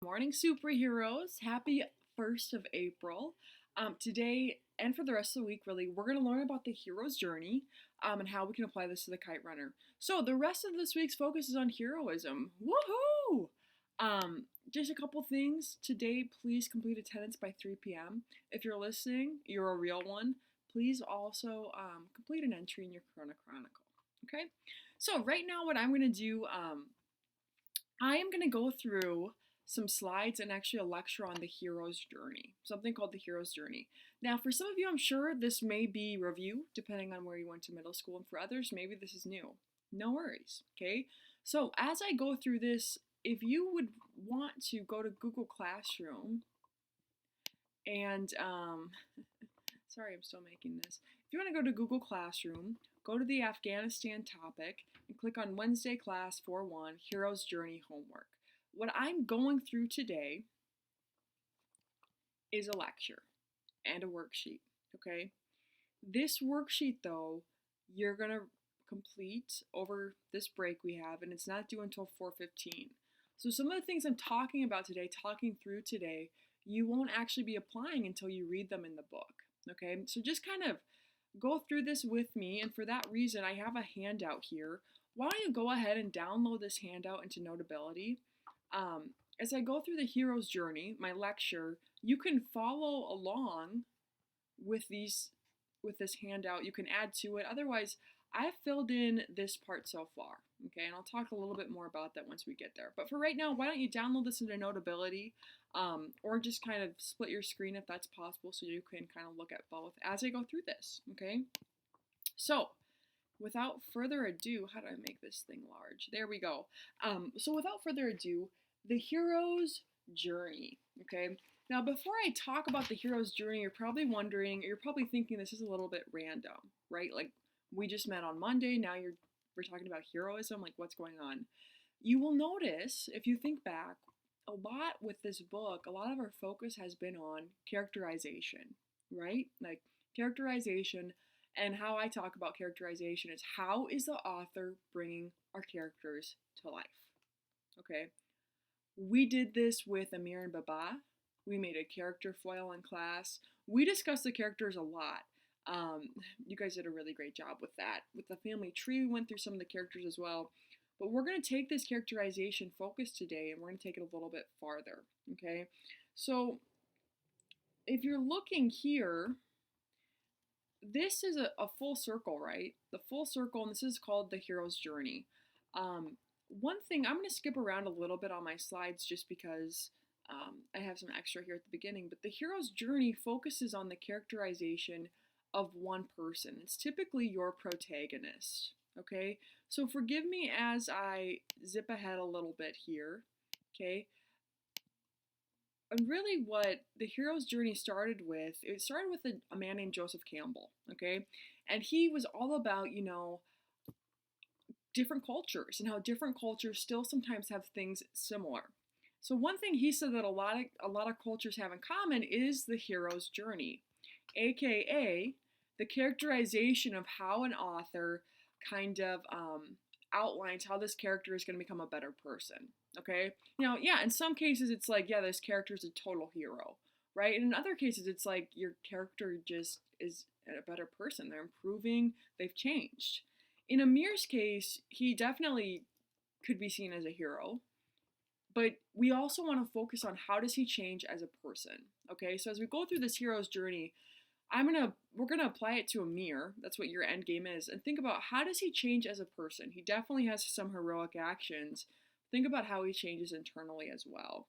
Morning, superheroes. Happy 1st of April. Today, and for the rest of the week, really, we're going to learn about the hero's journey and how we can apply this to the kite runner. So, the rest of this week's focus is on heroism. Woohoo! Just a couple things. Today, please complete attendance by 3 p.m. If you're listening, you're a real one. Please also complete an entry in your Corona Chronicle. Okay? So, right now, what I'm going to do, I am going to go through some slides and actually a lecture on the hero's journey, something called the hero's journey. Now, for some of you, I'm sure this may be review, depending on where you went to middle school, and for others, maybe this is new. No worries, okay? So, as I go through this, if you would want to go to Google Classroom and, sorry, I'm still making this. If you want to go to Google Classroom, go to the Afghanistan topic and click on Wednesday Class 4-1 Hero's Journey Homework. What I'm going through today is a lecture and a worksheet, okay? This worksheet, though, you're going to complete over this break we have, and it's not due until 4:15. So some of the things I'm talking about today, talking through today, you won't actually be applying until you read them in the book, okay? So just kind of go through this with me, and for that reason, I have a handout here. Why don't you go ahead and download this handout into Notability? As I go through the hero's journey, my lecture, you can follow along with this handout. You can add to it. Otherwise, I've filled in this part so far. Okay, and I'll talk a little bit more about that once we get there. But for right now, why don't you download this into Notability, or just kind of split your screen if that's possible, so you can kind of look at both as I go through this. Okay, so without further ado, how do I make this thing large? There we go. So without further ado, the hero's journey, okay? Now, before I talk about the hero's journey, you're probably wondering, you're probably thinking this is a little bit random, right? Like, we just met on Monday, now we're talking about heroism, like what's going on? You will notice, if you think back, a lot with this book, a lot of our focus has been on characterization, right? Like, characterization, and how I talk about characterization is how is the author bringing our characters to life, okay? We did this with Amir and Baba. We made a character foil in class. We discussed the characters a lot. You guys did a really great job with that. With the family tree, we went through some of the characters as well. But we're going to take this characterization focus today and we're going to take it a little bit farther. Okay? So, if you're looking here, this is a full circle, right? The full circle, and this is called the hero's journey. One thing, I'm going to skip around a little bit on my slides just because I have some extra here at the beginning, but the hero's journey focuses on the characterization of one person. It's typically your protagonist, okay? So forgive me as I zip ahead a little bit here, okay? And really what the hero's journey started with, it started with a man named Joseph Campbell, okay? And he was all about, different cultures and how different cultures still sometimes have things similar. So one thing he said that a lot of cultures have in common is the hero's journey, aka the characterization of how an author kind of outlines how this character is going to become a better person. Okay, yeah, in some cases it's like, yeah, this character is a total hero, right? And in other cases it's like your character just is a better person. They're improving, they've changed. In Amir's case, he definitely could be seen as a hero, but we also want to focus on how does he change as a person. Okay, so as we go through this hero's journey, we're gonna apply it to Amir. That's what your end game is, and think about how does he change as a person. He definitely has some heroic actions. Think about how he changes internally as well.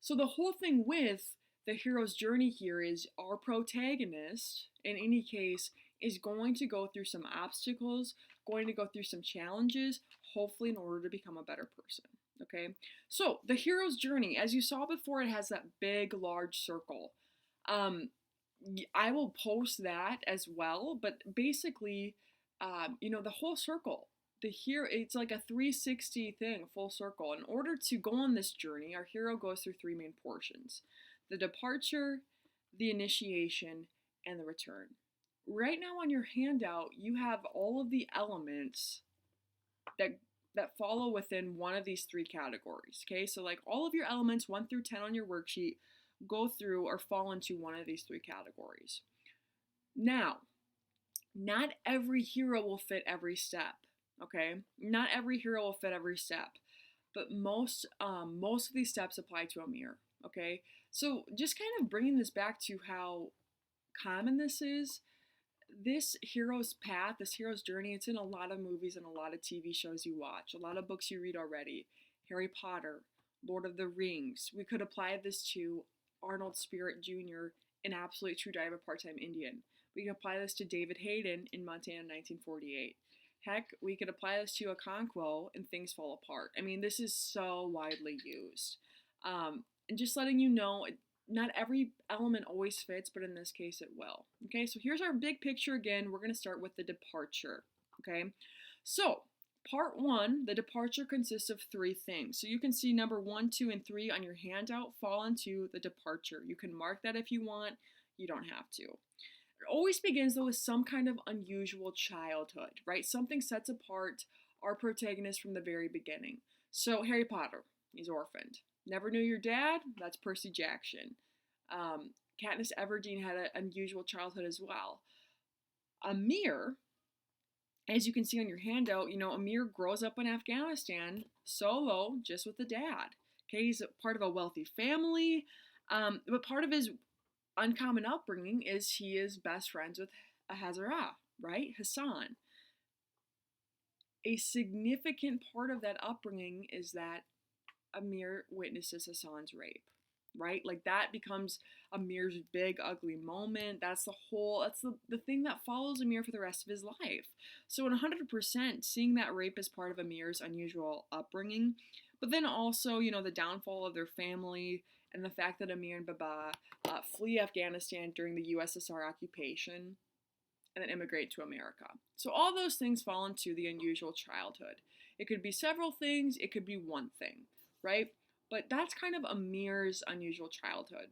So the whole thing with the hero's journey here is our protagonist, in any case, is going to go through some obstacles, going to go through some challenges, hopefully in order to become a better person. Okay, so the hero's journey, as you saw before, it has that big, large circle. I will post that as well, but basically, the whole circle, it's like a 360 thing, full circle. In order to go on this journey, our hero goes through three main portions: the departure, the initiation, and the return. Right now on your handout, you have all of the elements that that follow within one of these three categories. Okay, so like all of your elements 1 through 10 on your worksheet go through or fall into one of these three categories. Now, not every hero will fit every step. Okay, not every hero will fit every step, but most of these steps apply to Amir. Okay, so just kind of bringing this back to how common this is. This hero's path, this hero's journey, it's in a lot of movies and a lot of TV shows you watch, a lot of books you read already. Harry Potter, Lord of the Rings. We could apply this to Arnold Spirit Jr. in Absolute True Dive, a Part-Time Indian. We can apply this to David Hayden in Montana 1948. Heck, we could apply this to Okonkwo in Things Fall Apart. I mean, this is so widely used. And just letting you know, not every element always fits, but in this case it will. Okay, so here's our big picture again. We're going to start with the departure. Okay, so part one, the departure consists of three things. So you can see number 1, 2, and 3 on your handout fall into the departure. You can mark that if you want, you don't have to. It always begins though with some kind of unusual childhood, right? Something sets apart our protagonist from the very beginning. So Harry Potter, he's orphaned. Never knew your dad? That's Percy Jackson. Katniss Everdeen had an unusual childhood as well. Amir, as you can see on your handout, Amir grows up in Afghanistan solo, just with the dad. Okay, he's part of a wealthy family, but part of his uncommon upbringing is he is best friends with Ahazara, right? Hassan. A significant part of that upbringing is that Amir witnesses Hassan's rape, right? Like that becomes Amir's big ugly moment. That's the thing that follows Amir for the rest of his life. So 100% seeing that rape as part of Amir's unusual upbringing, but then also, the downfall of their family and the fact that Amir and Baba flee Afghanistan during the USSR occupation and then immigrate to America. So all those things fall into the unusual childhood. It could be several things, it could be one thing, right? But that's kind of Amir's unusual childhood.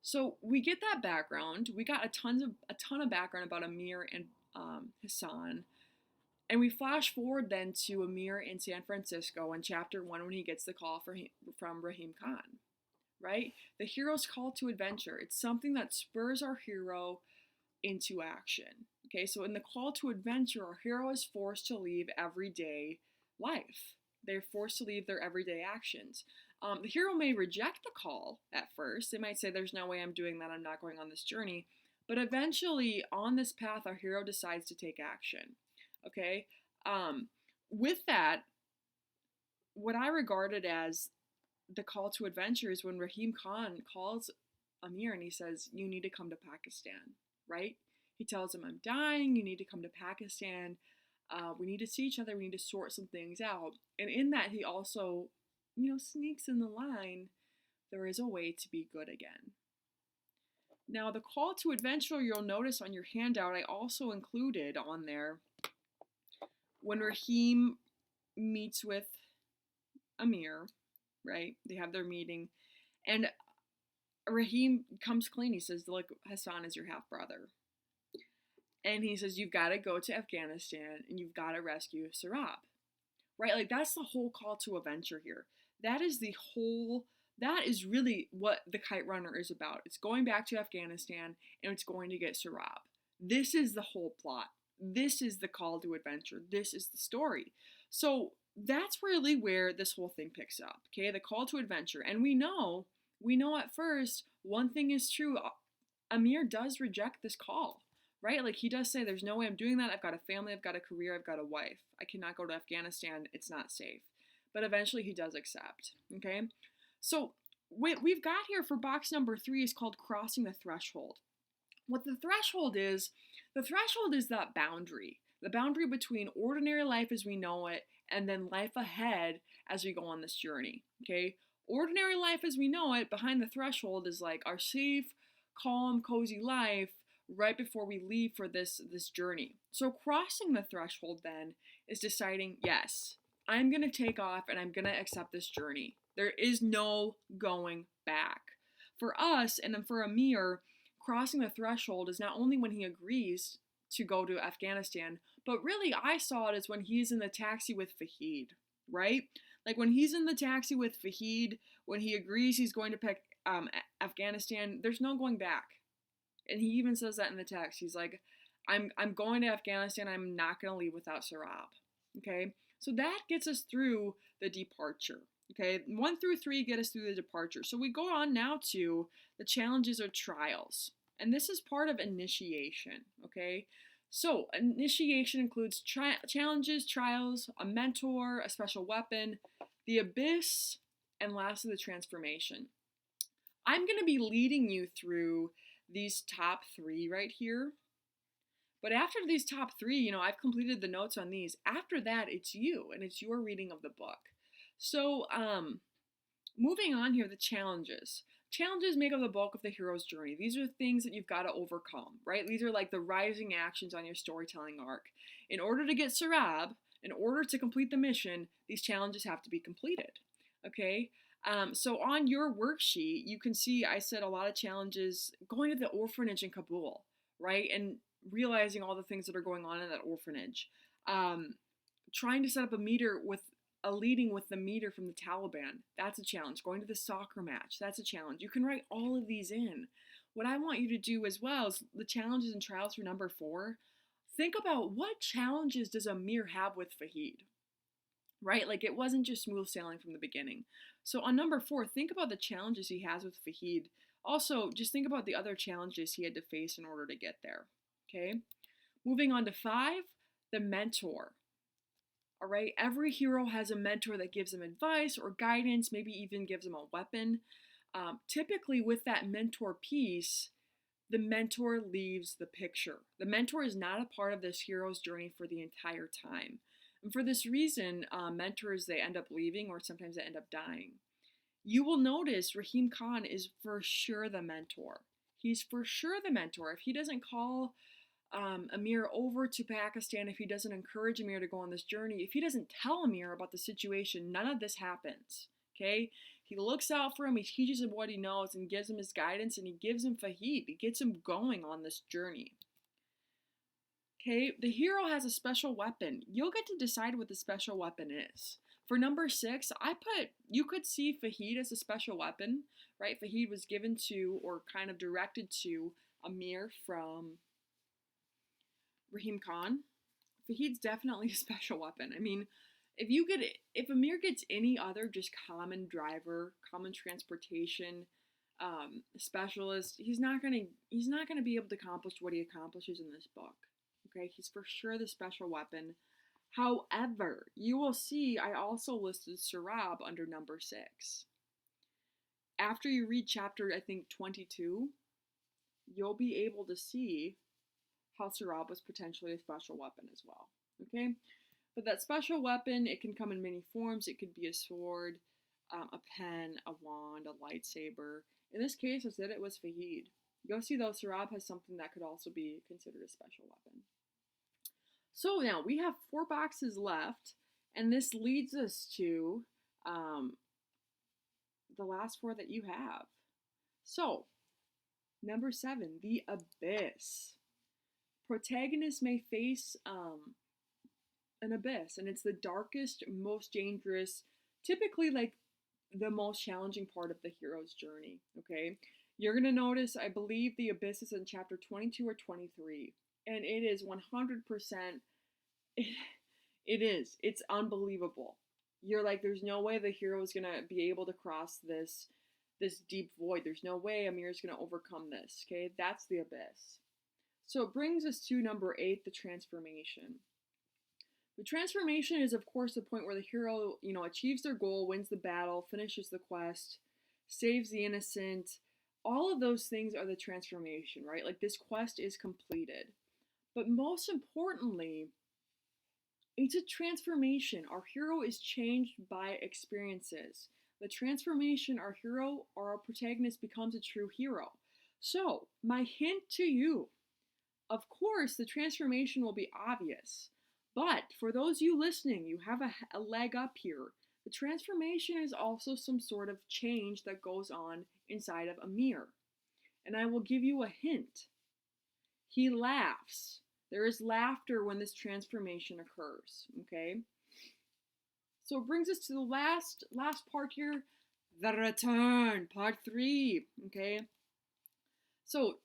So we get that background. We got a ton of background about Amir and Hassan. And we flash forward then to Amir in San Francisco in chapter 1 when he gets the call from Rahim Khan, right? The hero's call to adventure. It's something that spurs our hero into action. Okay, so in the call to adventure, our hero is forced to leave everyday life. They're forced to leave their everyday actions. The hero may reject the call at first. They might say, there's no way I'm doing that. I'm not going on this journey. But eventually, on this path, our hero decides to take action. Okay? With that, what I regarded as the call to adventure is when Rahim Khan calls Amir and he says, you need to come to Pakistan, right? He tells him, I'm dying. You need to come to Pakistan. We need to see each other. We need to sort some things out. And in that, he also, sneaks in the line, there is a way to be good again. Now, the call to adventure, you'll notice on your handout, I also included on there when Rahim meets with Amir, right? They have their meeting. And Rahim comes clean. He says, look, Hassan is your half-brother. And he says, you've got to go to Afghanistan and you've got to rescue Sarab, right? Like that's the whole call to adventure here. That is really what the Kite Runner is about. It's going back to Afghanistan and it's going to get Sarab. This is the whole plot. This is the call to adventure. This is the story. So that's really where this whole thing picks up, okay? The call to adventure. And we know at first, one thing is true. Amir does reject this call. Right? Like he does say, there's no way I'm doing that. I've got a family, I've got a career, I've got a wife. I cannot go to Afghanistan. It's not safe. But eventually he does accept. Okay? So what we've got here for box number 3 is called crossing the threshold. What the threshold is that boundary. The boundary between ordinary life as we know it and then life ahead as we go on this journey. Okay? Ordinary life as we know it, behind the threshold is like our safe, calm, cozy life right before we leave for this journey. So crossing the threshold then is deciding, yes, I'm going to take off and I'm going to accept this journey. There is no going back. For us and then for Amir, crossing the threshold is not only when he agrees to go to Afghanistan, But really, I saw it as when he's in the taxi with Fahid, right? Like when he's in the taxi with Fahid, when he agrees he's going to pick Afghanistan, there's no going back. And he even says that in the text. He's like, I'm going to Afghanistan. I'm not going to leave without Sarab. Okay? So that gets us through the departure. Okay? 1 through 3 get us through the departure. So we go on now to the challenges or trials. And this is part of initiation. Okay? So initiation includes challenges, trials, a mentor, a special weapon, the abyss, and lastly, the transformation. I'm going to be leading you through these top 3 right here. But after these top 3, I've completed the notes on these. After that, it's you, and it's your reading of the book. So, moving on here, the challenges. Challenges make up the bulk of the hero's journey. These are things that you've got to overcome, right? These are like the rising actions on your storytelling arc. In order to get Sarab, in order to complete the mission, these challenges have to be completed, okay? So on your worksheet, you can see I said a lot of challenges going to the orphanage in Kabul, right? And realizing all the things that are going on in that orphanage. Trying to set up a leading with the meter from the Taliban. That's a challenge. Going to the soccer match. That's a challenge. You can write all of these in. What I want you to do as well is the challenges and trials for number 4. Think about what challenges does Amir have with Fahid? Right? Like it wasn't just smooth sailing from the beginning. So on number 4, think about the challenges he has with Fahid. Also, just think about the other challenges he had to face in order to get there. Okay? Moving on to 5, the mentor. All right? Every hero has a mentor that gives them advice or guidance, maybe even gives them a weapon. Typically, with that mentor piece, the mentor leaves the picture. The mentor is not a part of this hero's journey for the entire time. And for this reason, mentors, they end up leaving or sometimes they end up dying. You will notice Rahim Khan is for sure the mentor. He's for sure the mentor. If he doesn't call Amir over to Pakistan, if he doesn't encourage Amir to go on this journey, if he doesn't tell Amir about the situation, none of this happens. Okay? He looks out for him, he teaches him what he knows and gives him his guidance, and he gives him Fahid. He gets him going on this journey. Okay, the hero has a special weapon. You'll get to decide what the special weapon is. For number 6, you could see Fahid as a special weapon, right? Fahid was given to or kind of directed to Amir from Rahim Khan. Fahid's definitely a special weapon. I mean, if Amir gets any other just common driver, common transportation specialist, he's not gonna be able to accomplish what he accomplishes in this book. Okay, he's for sure the special weapon. However, you will see I also listed Sarab under number 6. After you read chapter, I think 22, you'll be able to see how Sarab was potentially a special weapon as well. Okay, but that special weapon, it can come in many forms. It could be a sword, a pen, a wand, a lightsaber. In this case, I said it was Fahid. You'll see though, Sarab has something that could also be considered a special weapon. So now we have 4 boxes left, and this leads us to the last 4 that you have. So, number 7, the abyss. Protagonists may face an abyss, and it's the darkest, most dangerous, typically like the most challenging part of the hero's journey. Okay, you're gonna notice, I believe the abyss is in chapter 22 or 23. And it is 100%, it's unbelievable. You're like, there's no way the hero is gonna be able to cross this deep void. There's no way Amir's gonna overcome this, okay? That's the abyss. So it brings us to number 8, the transformation. The transformation is, of course, the point where the hero, achieves their goal, wins the battle, finishes the quest, saves the innocent. All of those things are the transformation, right? Like this quest is completed. But most importantly, it's a transformation. Our hero is changed by experiences. The transformation, our hero or our protagonist becomes a true hero. So, my hint to you, of course, the transformation will be obvious. But for those of you listening, you have a leg up here. The transformation is also some sort of change that goes on inside of Amir. And I will give you a hint. He laughs. There is laughter when this transformation occurs, okay? So it brings us to the last part here, the return, part 3, okay? So,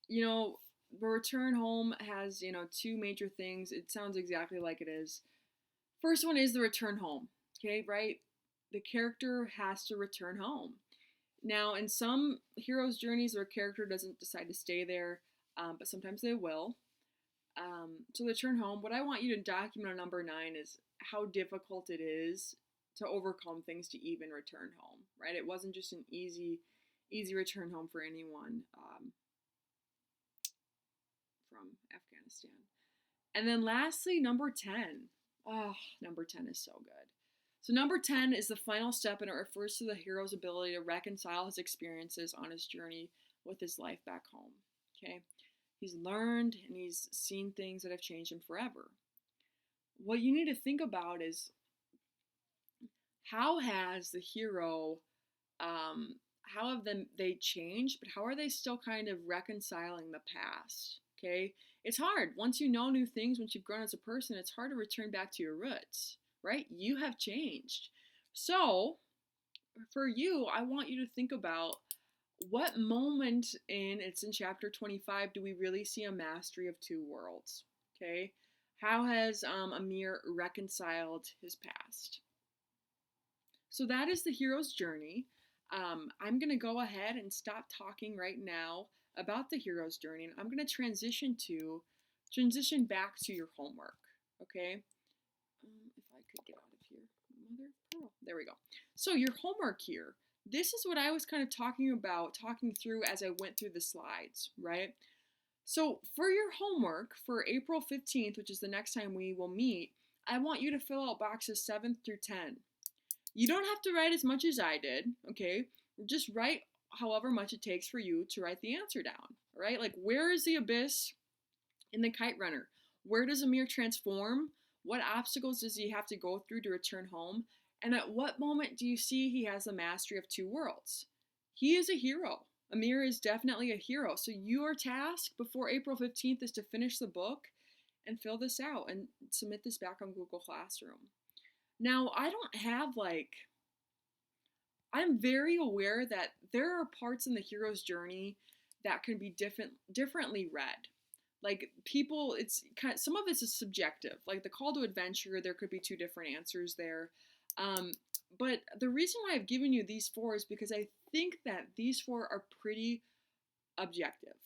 the return home has, two major things. It sounds exactly like it is. First one is the return home, okay, right? The character has to return home. Now, in some heroes' journeys, their character doesn't decide to stay there, but sometimes they will. So, return home. What I want you to document on number 9 is how difficult it is to overcome things to even return home, right? It wasn't just an easy return home for anyone from Afghanistan. And then lastly, number 10. Oh, number 10 is so good. So number 10 is the final step, and it refers to the hero's ability to reconcile his experiences on his journey with his life back home. Okay? He's learned and he's seen things that have changed him forever. What you need to think about is, how has the hero, how have they changed, but how are they still kind of reconciling the past? Okay? It's hard. Once you know new things, once you've grown as a person, it's hard to return back to your roots, right? You have changed. So, for you, I want you to think about what moment it's in chapter 25, do we really see a mastery of two worlds? Okay? How has Amir reconciled his past? So that is the hero's journey. I'm going to go ahead and stop talking right now about the hero's journey, and I'm going to transition back to your homework. Okay? If I could get out of here, mother of pearl. There we go. So your homework here. This is what I was kind of talking through as I went through the slides, right? So for your homework for April 15th, which is the next time we will meet, I want you to fill out boxes 7 through 10. You don't have to write as much as I did, okay? Just write however much it takes for you to write the answer down, right? Like, where is the abyss in the Kite Runner? Where does Amir transform? What obstacles does he have to go through to return home? And at what moment do you see he has the mastery of two worlds? He is a hero. Amir is definitely a hero. So your task before April 15th is to finish the book and fill this out and submit this back on Google Classroom. Now, I don't have I'm very aware that there are parts in the hero's journey that can be differently read. Like, people, some of this is subjective. Like the call to adventure, there could be two different answers there. But the reason why I've given you these 4 is because I think that these 4 are pretty objective.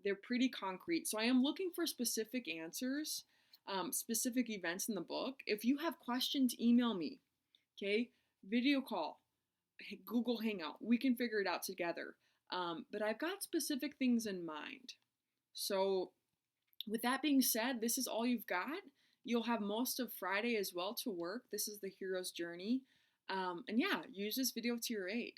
They're pretty concrete. So I am looking for specific answers, specific events in the book. If you have questions, email me. Okay? Video call, Google Hangout. We can figure it out together. But I've got specific things in mind. So with that being said, this is all you've got. You'll have most of Friday as well to work. This is the hero's journey. And yeah, use this video to your aid.